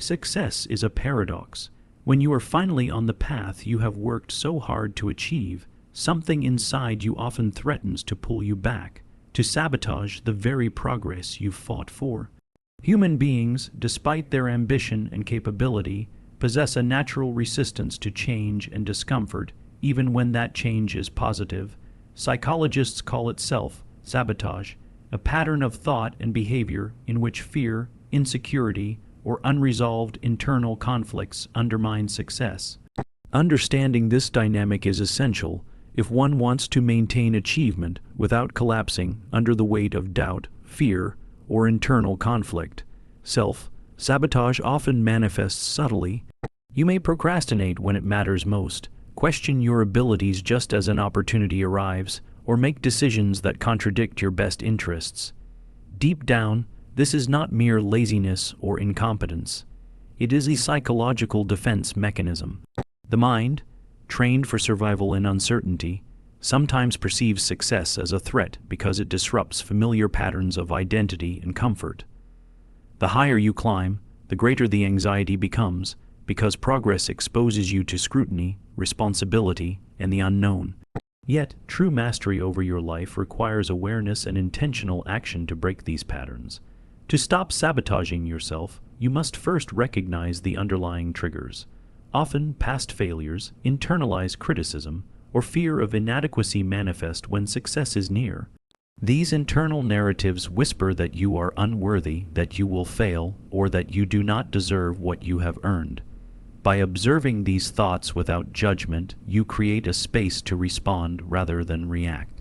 Success is a paradox. When you are finally on the path you have worked so hard to achieve, something inside you often threatens to pull you back, to sabotage the very progress you've fought for. Human beings, despite their ambition and capability, possess a natural resistance to change and discomfort, even when that change is positive. Psychologists call it self-sabotage, a pattern of thought and behavior in which fear, insecurity, or unresolved internal conflicts undermine success. Understanding this dynamic is essential if one wants to maintain achievement without collapsing under the weight of doubt, fear, or internal conflict. Self-sabotage often manifests subtly. You may procrastinate when it matters most, question your abilities just as an opportunity arrives, or make decisions that contradict your best interests. Deep down, this is not mere laziness or incompetence. It is a psychological defense mechanism. The mind, trained for survival in uncertainty, sometimes perceives success as a threat because it disrupts familiar patterns of identity and comfort. The higher you climb, the greater the anxiety becomes, because progress exposes you to scrutiny, responsibility, and the unknown. Yet, true mastery over your life requires awareness and intentional action to break these patterns. To stop sabotaging yourself, you must first recognize the underlying triggers. Often, past failures, internalized criticism, or fear of inadequacy manifest when success is near. These internal narratives whisper that you are unworthy, that you will fail, or that you do not deserve what you have earned. By observing these thoughts without judgment, you create a space to respond rather than react.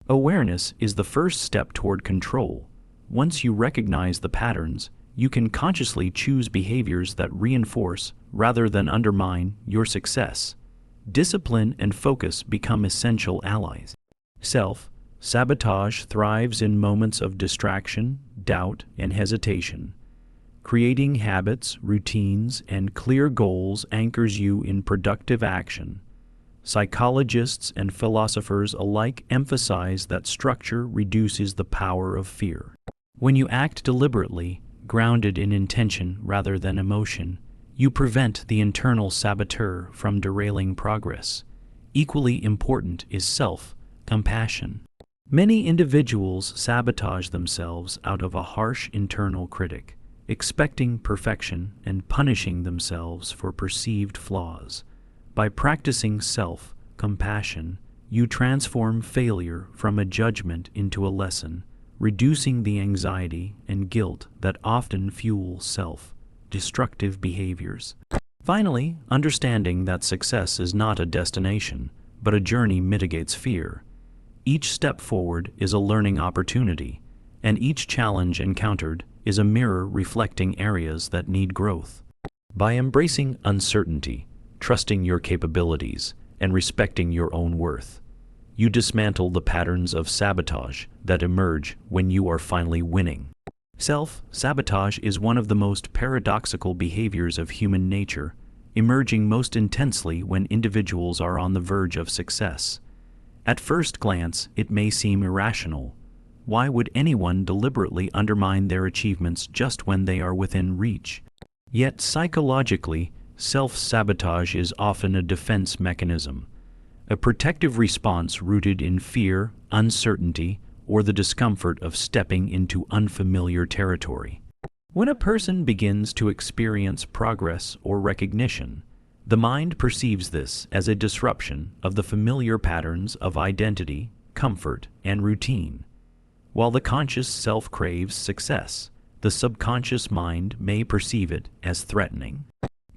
Awareness is the first step toward control. Once you recognize the patterns, you can consciously choose behaviors that reinforce, rather than undermine, your success. Discipline and focus become essential allies. Self-sabotage thrives in moments of distraction, doubt, and hesitation. Creating habits, routines, and clear goals anchors you in productive action. Psychologists and philosophers alike emphasize that structure reduces the power of fear. When you act deliberately, grounded in intention rather than emotion, you prevent the internal saboteur from derailing progress. Equally important is self-compassion. Many individuals sabotage themselves out of a harsh internal critic, expecting perfection and punishing themselves for perceived flaws. By practicing self-compassion, you transform failure from a judgment into a lesson, reducing the anxiety and guilt that often fuel self-destructive behaviors. Finally, understanding that success is not a destination, but a journey mitigates fear. Each step forward is a learning opportunity, and each challenge encountered is a mirror reflecting areas that need growth. By embracing uncertainty, trusting your capabilities, and respecting your own worth, you dismantle the patterns of sabotage that emerge when you are finally winning. Self-sabotage is one of the most paradoxical behaviors of human nature, emerging most intensely when individuals are on the verge of success. At first glance, it may seem irrational. Why would anyone deliberately undermine their achievements just when they are within reach? Yet psychologically, self-sabotage is often a defense mechanism, a protective response rooted in fear, uncertainty, or the discomfort of stepping into unfamiliar territory. When a person begins to experience progress or recognition, the mind perceives this as a disruption of the familiar patterns of identity, comfort, and routine. While the conscious self craves success, the subconscious mind may perceive it as threatening.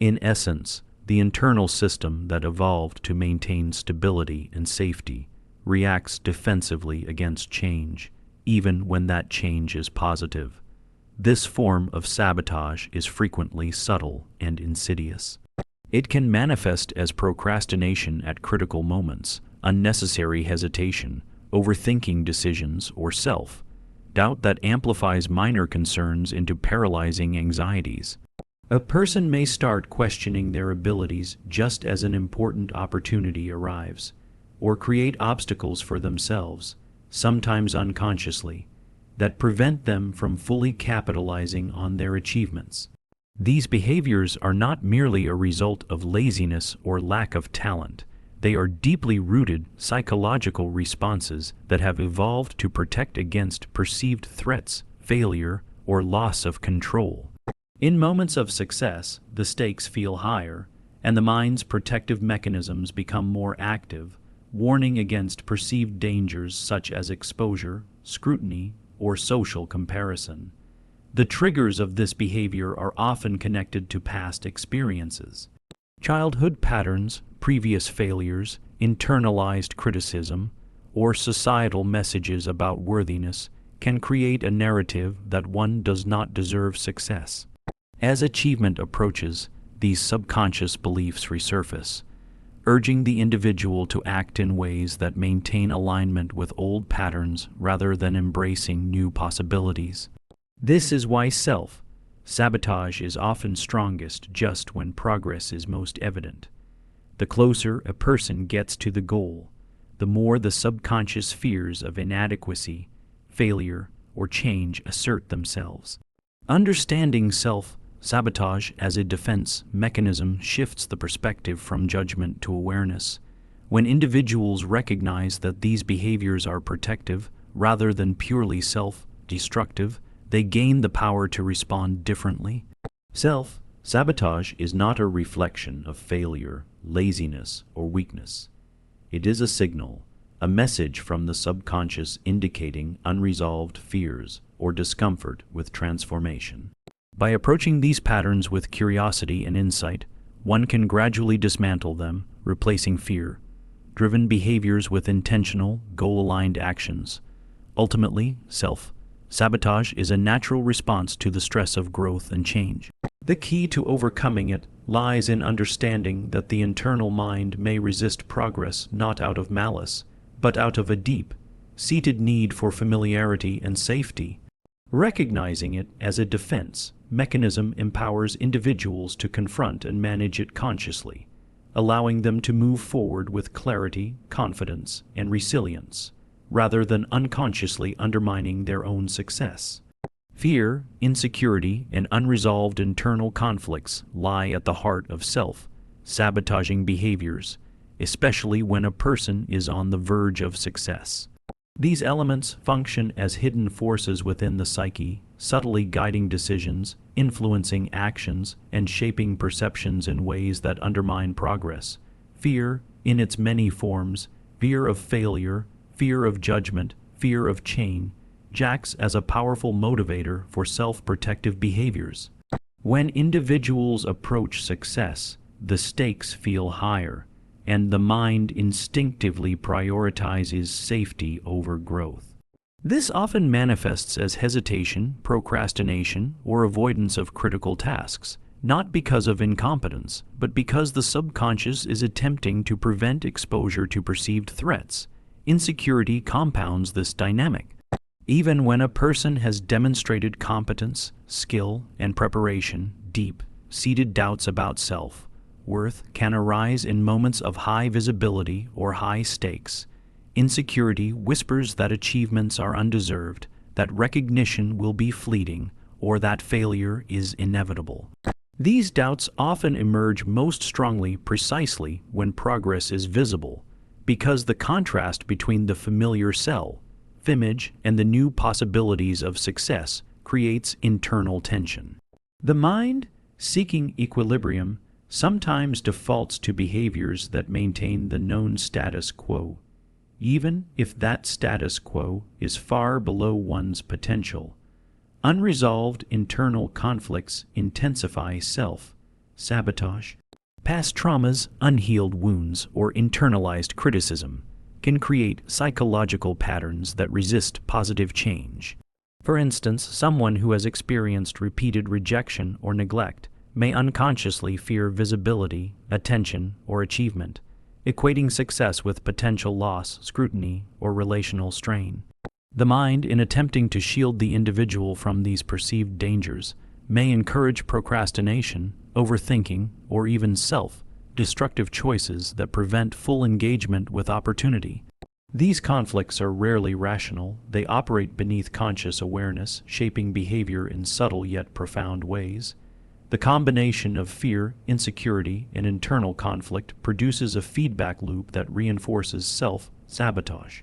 In essence, the internal system that evolved to maintain stability and safety reacts defensively against change, even when that change is positive. This form of sabotage is frequently subtle and insidious. It can manifest as procrastination at critical moments, unnecessary hesitation, overthinking decisions, or self-doubt that amplifies minor concerns into paralyzing anxieties. A person may start questioning their abilities just as an important opportunity arrives, or create obstacles for themselves, sometimes unconsciously, that prevent them from fully capitalizing on their achievements. These behaviors are not merely a result of laziness or lack of talent. They are deeply rooted psychological responses that have evolved to protect against perceived threats, failure, or loss of control. In moments of success, the stakes feel higher, and the mind's protective mechanisms become more active, warning against perceived dangers such as exposure, scrutiny, or social comparison. The triggers of this behavior are often connected to past experiences. Childhood patterns, previous failures, internalized criticism, or societal messages about worthiness can create a narrative that one does not deserve success. As achievement approaches, these subconscious beliefs resurface, urging the individual to act in ways that maintain alignment with old patterns rather than embracing new possibilities. This is why self-sabotage is often strongest just when progress is most evident. The closer a person gets to the goal, the more the subconscious fears of inadequacy, failure, or change assert themselves. Understanding self-sabotage as a defense mechanism shifts the perspective from judgment to awareness. When individuals recognize that these behaviors are protective rather than purely self-destructive, they gain the power to respond differently. Self-sabotage is not a reflection of failure, laziness, or weakness. It is a signal, a message from the subconscious indicating unresolved fears or discomfort with transformation. By approaching these patterns with curiosity and insight, one can gradually dismantle them, replacing fear-driven behaviors with intentional, goal-aligned actions. Ultimately, self-sabotage is a natural response to the stress of growth and change. The key to overcoming it lies in understanding that the internal mind may resist progress not out of malice, but out of a deep-seated need for familiarity and safety. Recognizing it as a defense mechanism empowers individuals to confront and manage it consciously, allowing them to move forward with clarity, confidence, and resilience, rather than unconsciously undermining their own success. Fear, insecurity, and unresolved internal conflicts lie at the heart of self-sabotaging behaviors, especially when a person is on the verge of success. These elements function as hidden forces within the psyche, subtly guiding decisions, influencing actions, and shaping perceptions in ways that undermine progress. Fear, in its many forms, fear of failure, fear of judgment, fear of change, acts as a powerful motivator for self-protective behaviors. When individuals approach success, the stakes feel higher, and the mind instinctively prioritizes safety over growth. This often manifests as hesitation, procrastination, or avoidance of critical tasks, not because of incompetence, but because the subconscious is attempting to prevent exposure to perceived threats. Insecurity compounds this dynamic. Even when a person has demonstrated competence, skill, and preparation, deep-seated doubts about self-worth can arise in moments of high visibility or high stakes. Insecurity whispers that achievements are undeserved, that recognition will be fleeting, or that failure is inevitable. These doubts often emerge most strongly precisely when progress is visible, because the contrast between the familiar self-image and the new possibilities of success creates internal tension. The mind, seeking equilibrium, sometimes defaults to behaviors that maintain the known status quo, even if that status quo is far below one's potential. Unresolved internal conflicts intensify self-sabotage. Past traumas, unhealed wounds, or internalized criticism can create psychological patterns that resist positive change. For instance, someone who has experienced repeated rejection or neglect may unconsciously fear visibility, attention, or achievement, equating success with potential loss, scrutiny, or relational strain. The mind, in attempting to shield the individual from these perceived dangers, may encourage procrastination, overthinking, or even self-destructive choices that prevent full engagement with opportunity. These conflicts are rarely rational. They operate beneath conscious awareness, shaping behavior in subtle yet profound ways. The combination of fear, insecurity, and internal conflict produces a feedback loop that reinforces self-sabotage.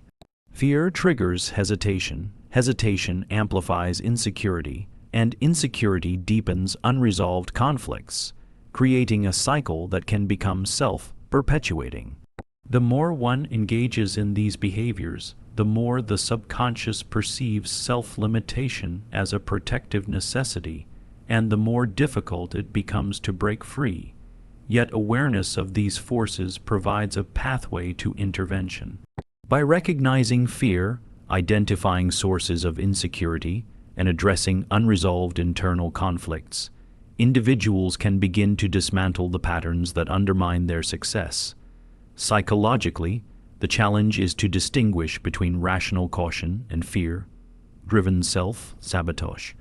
Fear triggers hesitation, hesitation amplifies insecurity, and insecurity deepens unresolved conflicts, creating a cycle that can become self-perpetuating. The more one engages in these behaviors, the more the subconscious perceives self-limitation as a protective necessity, and the more difficult it becomes to break free. Yet awareness of these forces provides a pathway to intervention. By recognizing fear, identifying sources of insecurity, and addressing unresolved internal conflicts, individuals can begin to dismantle the patterns that undermine their success. Psychologically, the challenge is to distinguish between rational caution and fear-driven self-sabotage.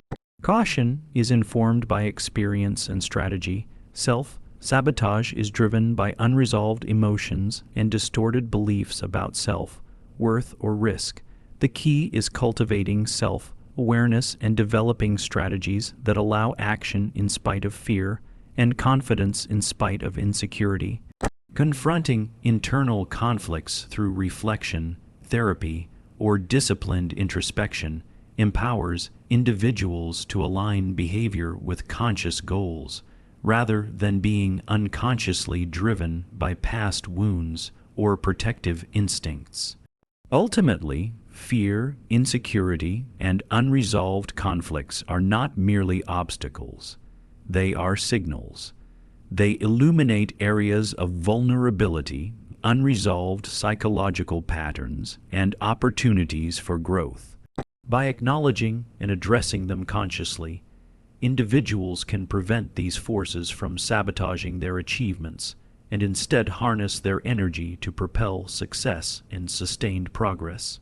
Caution is informed by experience and strategy. Self-sabotage is driven by unresolved emotions and distorted beliefs about self, worth, or risk. The key is cultivating self-awareness and developing strategies that allow action in spite of fear and confidence in spite of insecurity. Confronting internal conflicts through reflection, therapy, or disciplined introspection empowers individuals to align behavior with conscious goals, rather than being unconsciously driven by past wounds or protective instincts. Ultimately, fear, insecurity, and unresolved conflicts are not merely obstacles. They are signals. They illuminate areas of vulnerability, unresolved psychological patterns, and opportunities for growth. By acknowledging and addressing them consciously, individuals can prevent these forces from sabotaging their achievements and instead harness their energy to propel success and sustained progress.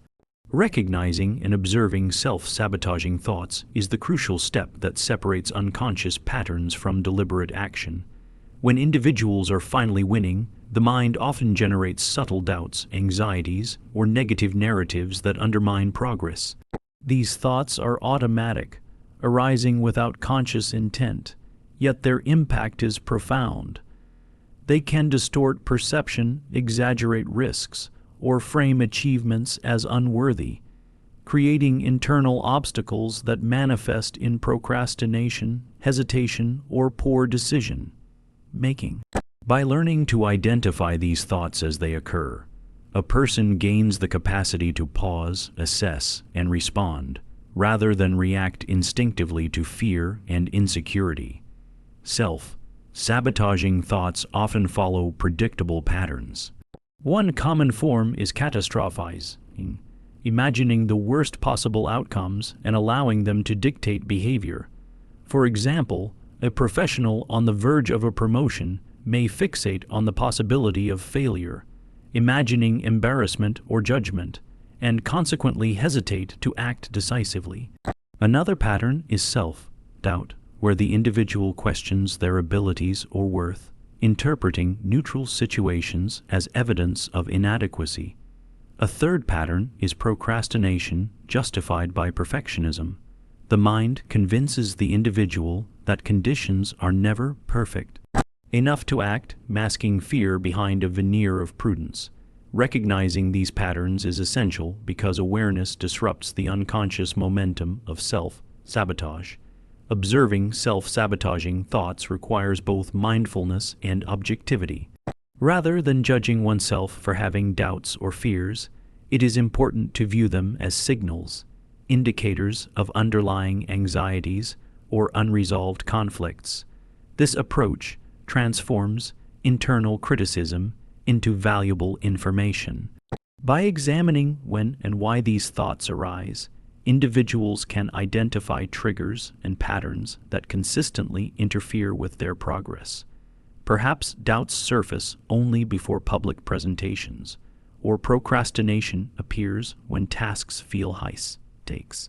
Recognizing and observing self-sabotaging thoughts is the crucial step that separates unconscious patterns from deliberate action. When individuals are finally winning, the mind often generates subtle doubts, anxieties, or negative narratives that undermine progress. These thoughts are automatic, arising without conscious intent, yet their impact is profound. They can distort perception, exaggerate risks, or frame achievements as unworthy, creating internal obstacles that manifest in procrastination, hesitation, or poor decision making. By learning to identify these thoughts as they occur, a person gains the capacity to pause, assess, and respond, rather than react instinctively to fear and insecurity. Self-sabotaging thoughts often follow predictable patterns. One common form is catastrophizing, imagining the worst possible outcomes and allowing them to dictate behavior. For example, a professional on the verge of a promotion may fixate on the possibility of failure, imagining embarrassment or judgment, and consequently hesitate to act decisively. Another pattern is self-doubt, where the individual questions their abilities or worth, interpreting neutral situations as evidence of inadequacy. A third pattern is procrastination, justified by perfectionism. The mind convinces the individual that conditions are never perfect enough to act, masking fear behind a veneer of prudence. Recognizing these patterns is essential because awareness disrupts the unconscious momentum of self-sabotage. Observing self-sabotaging thoughts requires both mindfulness and objectivity. Rather than judging oneself for having doubts or fears, it is important to view them as signals, indicators of underlying anxieties or unresolved conflicts. This approach transforms internal criticism into valuable information. By examining when and why these thoughts arise, individuals can identify triggers and patterns that consistently interfere with their progress. Perhaps doubts surface only before public presentations, or procrastination appears when tasks feel high stakes.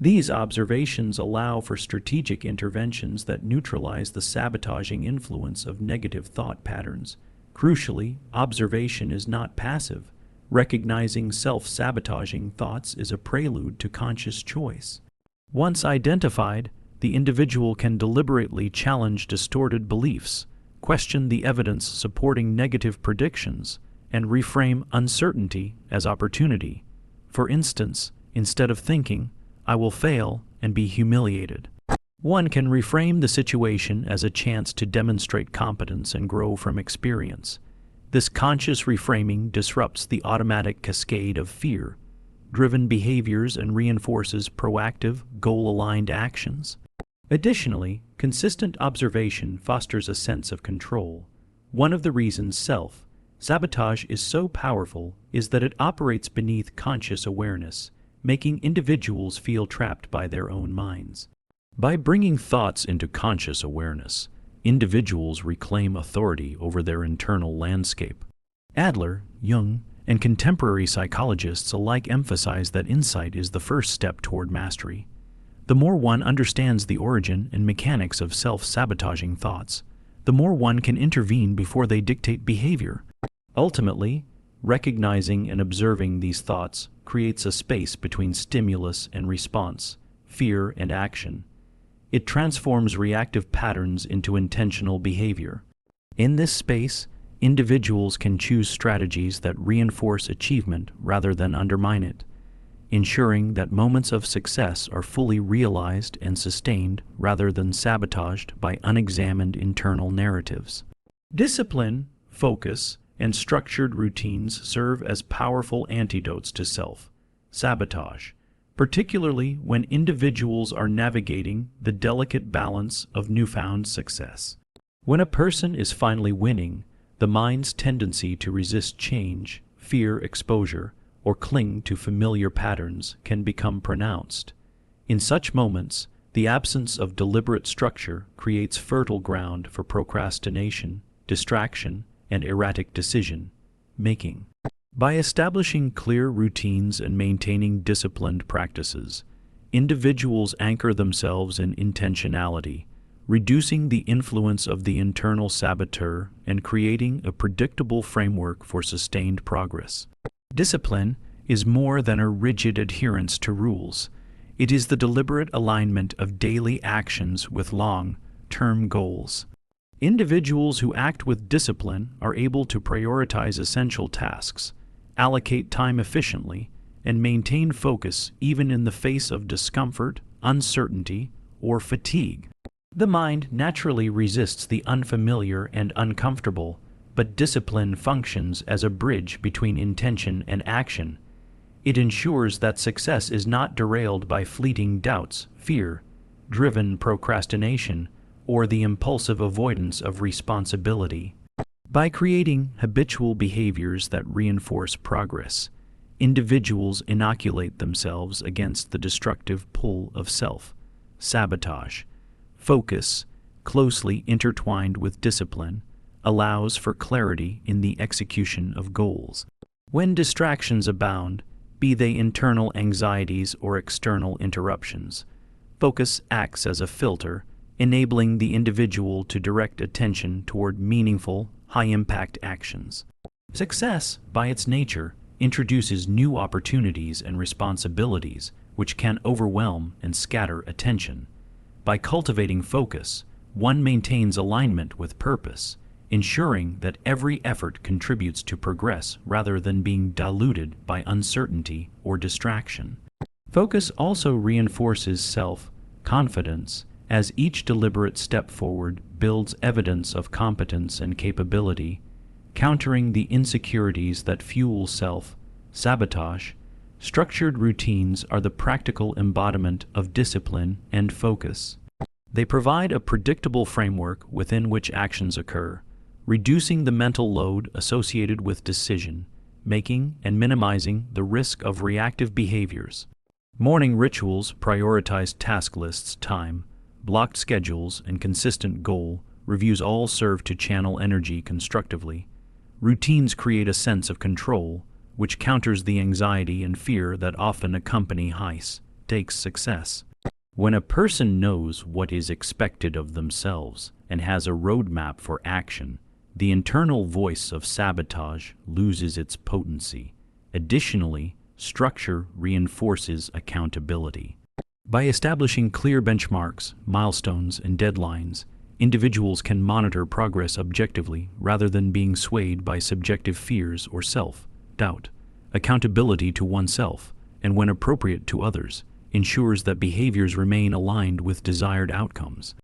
These observations allow for strategic interventions that neutralize the sabotaging influence of negative thought patterns. Crucially, observation is not passive. Recognizing self-sabotaging thoughts is a prelude to conscious choice. Once identified, the individual can deliberately challenge distorted beliefs, question the evidence supporting negative predictions, and reframe uncertainty as opportunity. For instance, instead of thinking, "I will fail and be humiliated," one can reframe the situation as a chance to demonstrate competence and grow from experience. This conscious reframing disrupts the automatic cascade of fear-driven behaviors and reinforces proactive, goal-aligned actions. Additionally, consistent observation fosters a sense of control. One of the reasons self-sabotage is so powerful is that it operates beneath conscious awareness, making individuals feel trapped by their own minds. By bringing thoughts into conscious awareness, individuals reclaim authority over their internal landscape. Adler, Jung, and contemporary psychologists alike emphasize that insight is the first step toward mastery. The more one understands the origin and mechanics of self-sabotaging thoughts, the more one can intervene before they dictate behavior. Ultimately, recognizing and observing these thoughts creates a space between stimulus and response, fear and action. It transforms reactive patterns into intentional behavior. In this space, individuals can choose strategies that reinforce achievement rather than undermine it, ensuring that moments of success are fully realized and sustained rather than sabotaged by unexamined internal narratives. Discipline, focus, and structured routines serve as powerful antidotes to self-sabotage, particularly when individuals are navigating the delicate balance of newfound success. When a person is finally winning, the mind's tendency to resist change, fear exposure, or cling to familiar patterns can become pronounced. In such moments, the absence of deliberate structure creates fertile ground for procrastination, distraction, and erratic decision-making. By establishing clear routines and maintaining disciplined practices, individuals anchor themselves in intentionality, reducing the influence of the internal saboteur and creating a predictable framework for sustained progress. Discipline is more than a rigid adherence to rules. It is the deliberate alignment of daily actions with long-term goals. Individuals who act with discipline are able to prioritize essential tasks, allocate time efficiently, and maintain focus even in the face of discomfort, uncertainty, or fatigue. The mind naturally resists the unfamiliar and uncomfortable, but discipline functions as a bridge between intention and action. It ensures that success is not derailed by fleeting doubts, fear-driven procrastination, or the impulsive avoidance of responsibility. By creating habitual behaviors that reinforce progress, individuals inoculate themselves against the destructive pull of self-sabotage. Focus, closely intertwined with discipline, allows for clarity in the execution of goals. When distractions abound, be they internal anxieties or external interruptions, focus acts as a filter, enabling the individual to direct attention toward meaningful, high-impact actions. Success, by its nature, introduces new opportunities and responsibilities which can overwhelm and scatter attention. By cultivating focus, one maintains alignment with purpose, ensuring that every effort contributes to progress rather than being diluted by uncertainty or distraction. Focus also reinforces self-confidence, as each deliberate step forward builds evidence of competence and capability, countering the insecurities that fuel self-sabotage. Structured routines are the practical embodiment of discipline and focus. They provide a predictable framework within which actions occur, reducing the mental load associated with decision-making and minimizing the risk of reactive behaviors. Morning rituals prioritize task lists, time, blocked schedules, and consistent goal reviews all serve to channel energy constructively. Routines create a sense of control, which counters the anxiety and fear that often accompany high-stakes success. When a person knows what is expected of themselves and has a roadmap for action, the internal voice of sabotage loses its potency. Additionally, structure reinforces accountability. By establishing clear benchmarks, milestones, and deadlines, individuals can monitor progress objectively rather than being swayed by subjective fears or self-doubt. Accountability to oneself, and when appropriate to others, ensures that behaviors remain aligned with desired outcomes.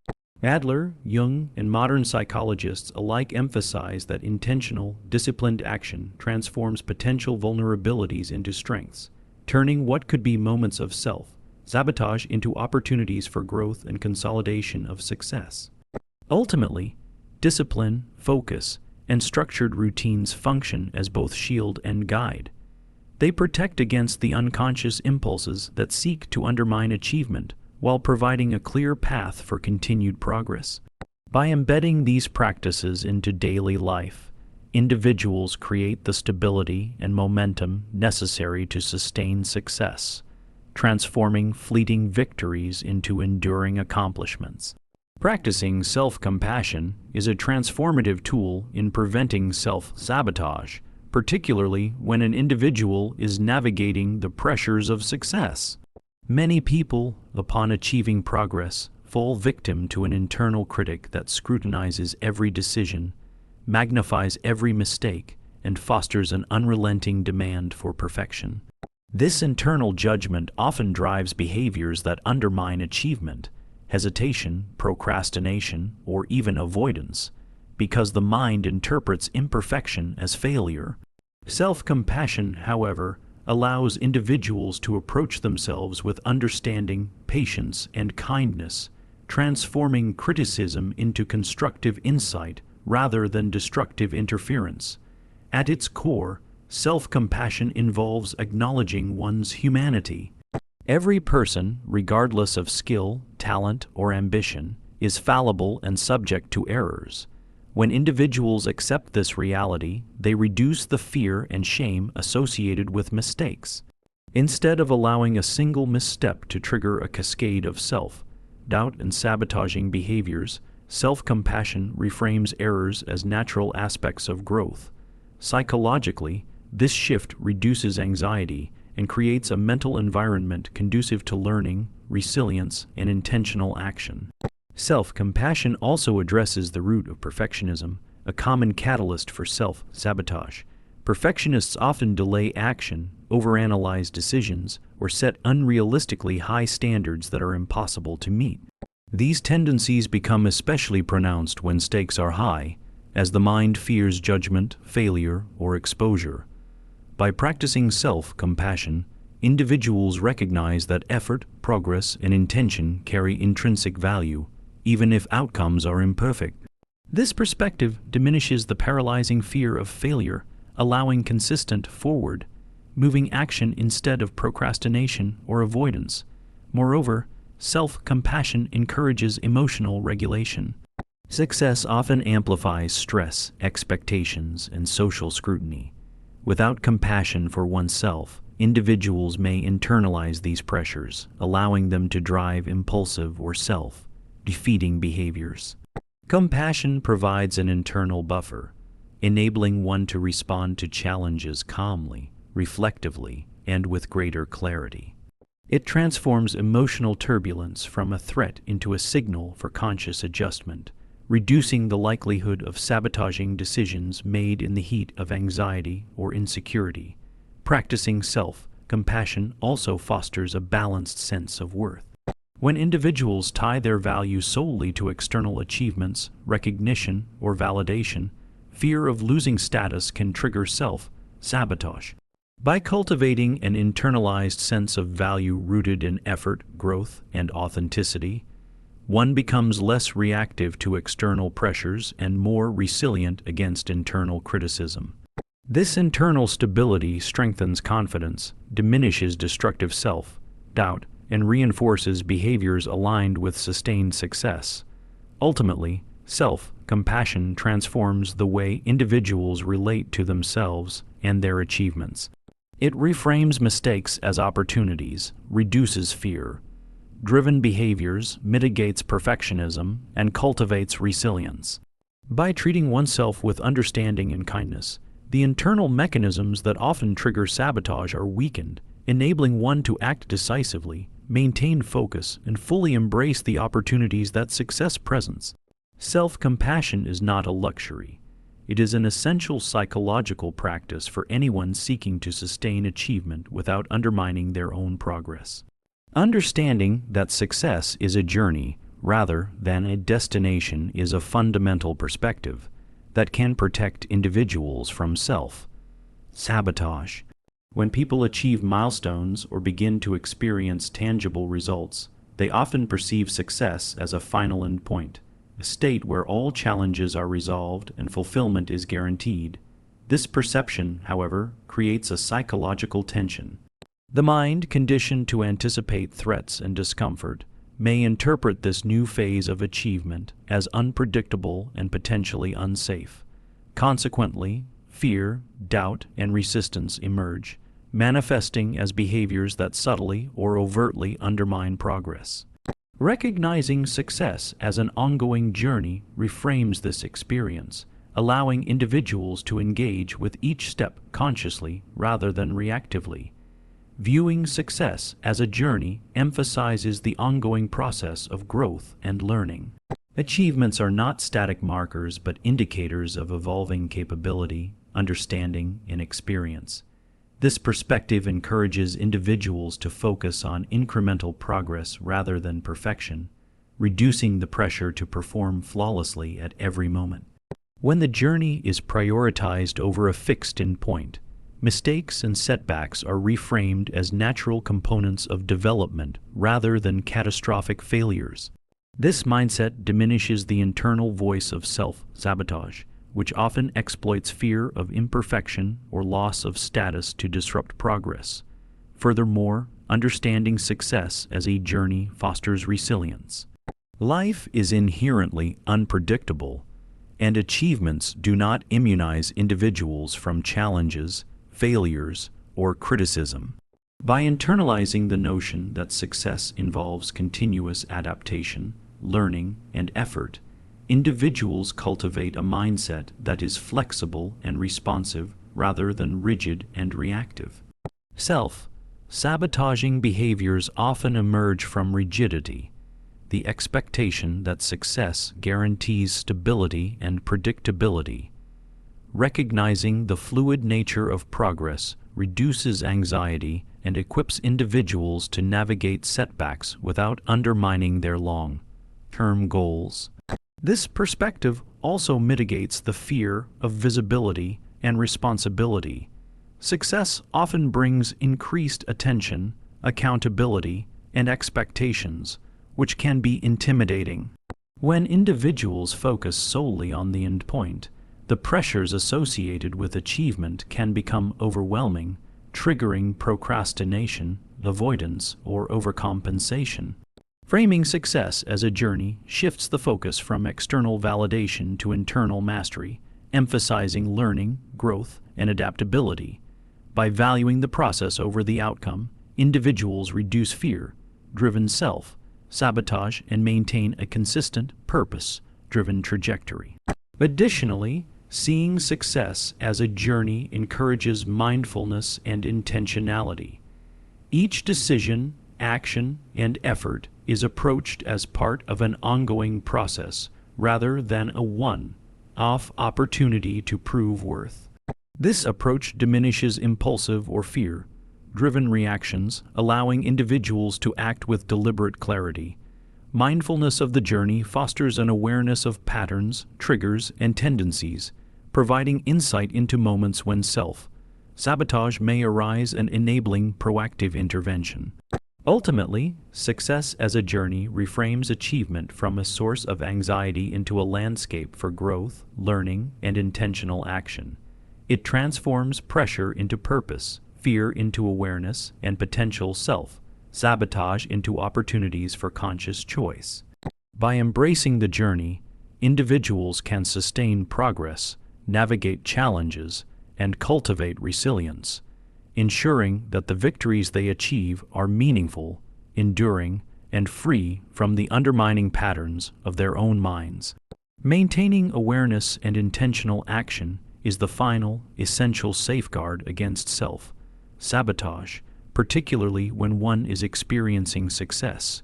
Adler, Jung, and modern psychologists alike emphasize that intentional, disciplined action transforms potential vulnerabilities into strengths, turning what could be moments of self-sabotage into opportunities for growth and consolidation of success. Ultimately, discipline, focus, and structured routines function as both shield and guide. They protect against the unconscious impulses that seek to undermine achievement while providing a clear path for continued progress. By embedding these practices into daily life, individuals create the stability and momentum necessary to sustain success, transforming fleeting victories into enduring accomplishments. Practicing self-compassion is a transformative tool in preventing self-sabotage, particularly when an individual is navigating the pressures of success. Many people, upon achieving progress, fall victim to an internal critic that scrutinizes every decision, magnifies every mistake, and fosters an unrelenting demand for perfection. This internal judgment often drives behaviors that undermine achievement, hesitation, procrastination, or even avoidance, because the mind interprets imperfection as failure. Self-compassion, however, allows individuals to approach themselves with understanding, patience, and kindness, transforming criticism into constructive insight rather than destructive interference. At its core, self-compassion involves acknowledging one's humanity. Every person, regardless of skill, talent, or ambition, is fallible and subject to errors. When individuals accept this reality, they reduce the fear and shame associated with mistakes. Instead of allowing a single misstep to trigger a cascade of self-doubt and sabotaging behaviors, self-compassion reframes errors as natural aspects of growth. Psychologically, this shift reduces anxiety and creates a mental environment conducive to learning, resilience, and intentional action. Self-compassion also addresses the root of perfectionism, a common catalyst for self-sabotage. Perfectionists often delay action, overanalyze decisions, or set unrealistically high standards that are impossible to meet. These tendencies become especially pronounced when stakes are high, as the mind fears judgment, failure, or exposure. By practicing self-compassion, individuals recognize that effort, progress, and intention carry intrinsic value, even if outcomes are imperfect. This perspective diminishes the paralyzing fear of failure, allowing consistent forward-moving action instead of procrastination or avoidance. Moreover, self-compassion encourages emotional regulation. Success often amplifies stress, expectations, and social scrutiny. Without compassion for oneself, individuals may internalize these pressures, allowing them to drive impulsive or self-defeating behaviors. Compassion provides an internal buffer, enabling one to respond to challenges calmly, reflectively, and with greater clarity. It transforms emotional turbulence from a threat into a signal for conscious adjustment, reducing the likelihood of sabotaging decisions made in the heat of anxiety or insecurity. Practicing self-compassion also fosters a balanced sense of worth. When individuals tie their value solely to external achievements, recognition, or validation, fear of losing status can trigger self-sabotage. By cultivating an internalized sense of value rooted in effort, growth, and authenticity, one becomes less reactive to external pressures and more resilient against internal criticism. This internal stability strengthens confidence, diminishes destructive self-doubt, and reinforces behaviors aligned with sustained success. Ultimately, self-compassion transforms the way individuals relate to themselves and their achievements. It reframes mistakes as opportunities, reduces fear, driven behaviors, mitigates perfectionism, and cultivates resilience. By treating oneself with understanding and kindness, the internal mechanisms that often trigger sabotage are weakened, enabling one to act decisively, maintain focus, and fully embrace the opportunities that success presents. Self-compassion is not a luxury. It is an essential psychological practice for anyone seeking to sustain achievement without undermining their own progress. Understanding that success is a journey rather than a destination is a fundamental perspective that can protect individuals from self-sabotage. When people achieve milestones or begin to experience tangible results, they often perceive success as a final endpoint, a state where all challenges are resolved and fulfillment is guaranteed. This perception, however, creates a psychological tension. The mind, conditioned to anticipate threats and discomfort, may interpret this new phase of achievement as unpredictable and potentially unsafe. Consequently, fear, doubt, and resistance emerge, manifesting as behaviors that subtly or overtly undermine progress. Recognizing success as an ongoing journey reframes this experience, allowing individuals to engage with each step consciously rather than reactively. Viewing success as a journey emphasizes the ongoing process of growth and learning. Achievements are not static markers but indicators of evolving capability, understanding, and experience. This perspective encourages individuals to focus on incremental progress rather than perfection, reducing the pressure to perform flawlessly at every moment. When the journey is prioritized over a fixed endpoint, mistakes and setbacks are reframed as natural components of development rather than catastrophic failures. This mindset diminishes the internal voice of self-sabotage, which often exploits fear of imperfection or loss of status to disrupt progress. Furthermore, understanding success as a journey fosters resilience. Life is inherently unpredictable, and achievements do not immunize individuals from challenges, failures, or criticism. By internalizing the notion that success involves continuous adaptation, learning, and effort, individuals cultivate a mindset that is flexible and responsive rather than rigid and reactive. Self-sabotaging behaviors often emerge from rigidity, the expectation that success guarantees stability and predictability. Recognizing the fluid nature of progress reduces anxiety and equips individuals to navigate setbacks without undermining their long-term goals. This perspective also mitigates the fear of visibility and responsibility. Success often brings increased attention, accountability, and expectations, which can be intimidating. When individuals focus solely on the endpoint, the pressures associated with achievement can become overwhelming, triggering procrastination, avoidance, or overcompensation. Framing success as a journey shifts the focus from external validation to internal mastery, emphasizing learning, growth, and adaptability. By valuing the process over the outcome, individuals reduce fear-driven self-sabotage and maintain a consistent, purpose-driven trajectory. Additionally, seeing success as a journey encourages mindfulness and intentionality. Each decision, action, and effort is approached as part of an ongoing process rather than a one-off opportunity to prove worth. This approach diminishes impulsive or fear-driven reactions, allowing individuals to act with deliberate clarity. Mindfulness of the journey fosters an awareness of patterns, triggers, and tendencies, providing insight into moments when self-sabotage may arise and enabling proactive intervention. Ultimately, success as a journey reframes achievement from a source of anxiety into a landscape for growth, learning, and intentional action. It transforms pressure into purpose, fear into awareness, and potential self-sabotage into opportunities for conscious choice. By embracing the journey, individuals can sustain progress, navigate challenges, and cultivate resilience, ensuring that the victories they achieve are meaningful, enduring, and free from the undermining patterns of their own minds. Maintaining awareness and intentional action is the final, essential safeguard against self-sabotage, particularly when one is experiencing success.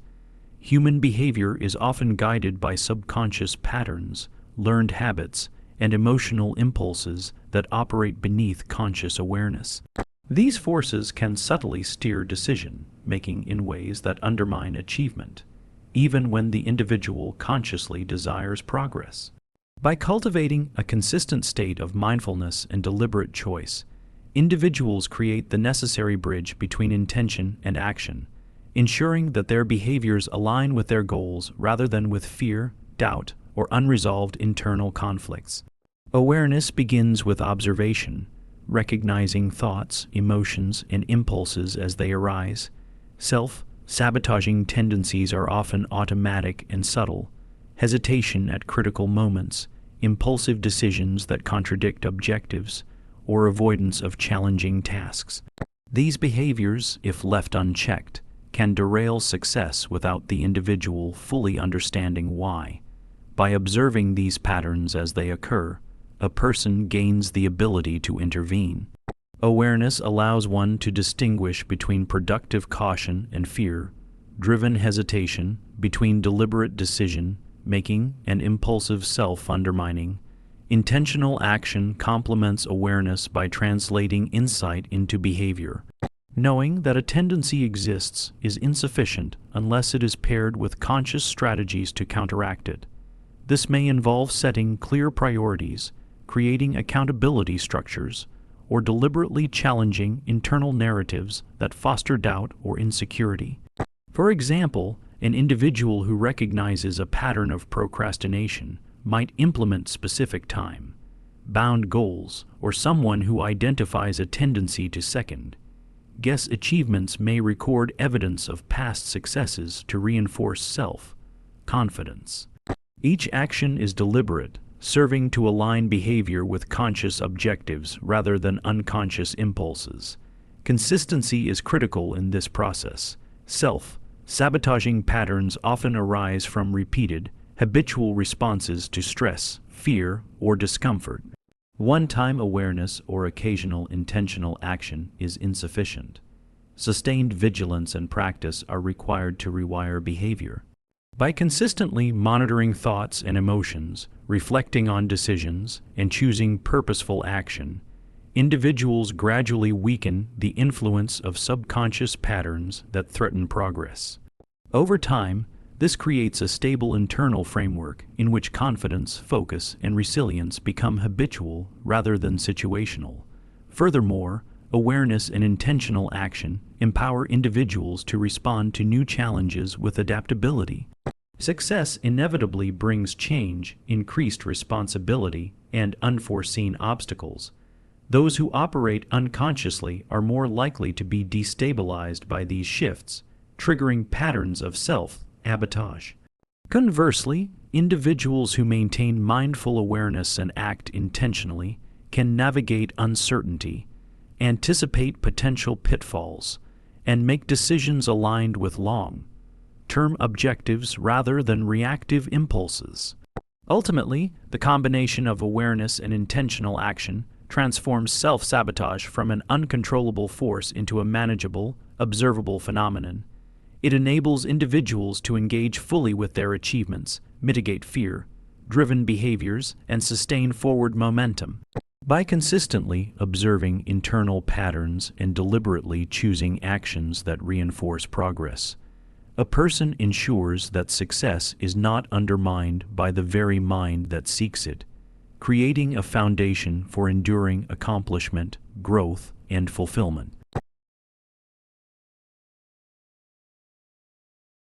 Human behavior is often guided by subconscious patterns, learned habits, and emotional impulses that operate beneath conscious awareness. These forces can subtly steer decision-making in ways that undermine achievement, even when the individual consciously desires progress. By cultivating a consistent state of mindfulness and deliberate choice, individuals create the necessary bridge between intention and action, ensuring that their behaviors align with their goals rather than with fear, doubt, or unresolved internal conflicts. Awareness begins with observation, recognizing thoughts, emotions, and impulses as they arise. Self-sabotaging tendencies are often automatic and subtle: hesitation at critical moments, impulsive decisions that contradict objectives, or avoidance of challenging tasks. These behaviors, if left unchecked, can derail success without the individual fully understanding why. By observing these patterns as they occur, a person gains the ability to intervene. Awareness allows one to distinguish between productive caution and fear-driven hesitation, between deliberate decision-making and impulsive self-undermining. Intentional action complements awareness by translating insight into behavior. Knowing that a tendency exists is insufficient unless it is paired with conscious strategies to counteract it. This may involve setting clear priorities, creating accountability structures, or deliberately challenging internal narratives that foster doubt or insecurity. For example, an individual who recognizes a pattern of procrastination might implement specific time-bound goals, or someone who identifies a tendency to second-guess achievements may record evidence of past successes to reinforce self-confidence. Each action is deliberate, serving to align behavior with conscious objectives rather than unconscious impulses. Consistency is critical in this process. Self-sabotaging patterns often arise from repeated, habitual responses to stress, fear, or discomfort. One-time awareness or occasional intentional action is insufficient. Sustained vigilance and practice are required to rewire behavior. By consistently monitoring thoughts and emotions, reflecting on decisions, and choosing purposeful action, individuals gradually weaken the influence of subconscious patterns that threaten progress. Over time, this creates a stable internal framework in which confidence, focus, and resilience become habitual rather than situational. Furthermore, awareness and intentional action empower individuals to respond to new challenges with adaptability. Success inevitably brings change, increased responsibility, and unforeseen obstacles. Those who operate unconsciously are more likely to be destabilized by these shifts, triggering patterns of self-sabotage. Conversely, individuals who maintain mindful awareness and act intentionally can navigate uncertainty, anticipate potential pitfalls, and make decisions aligned with long-term objectives rather than reactive impulses. Ultimately, the combination of awareness and intentional action transforms self-sabotage from an uncontrollable force into a manageable, observable phenomenon. It enables individuals to engage fully with their achievements, mitigate fear-driven behaviors, and sustain forward momentum. By consistently observing internal patterns and deliberately choosing actions that reinforce progress, a person ensures that success is not undermined by the very mind that seeks it, creating a foundation for enduring accomplishment, growth, and fulfillment.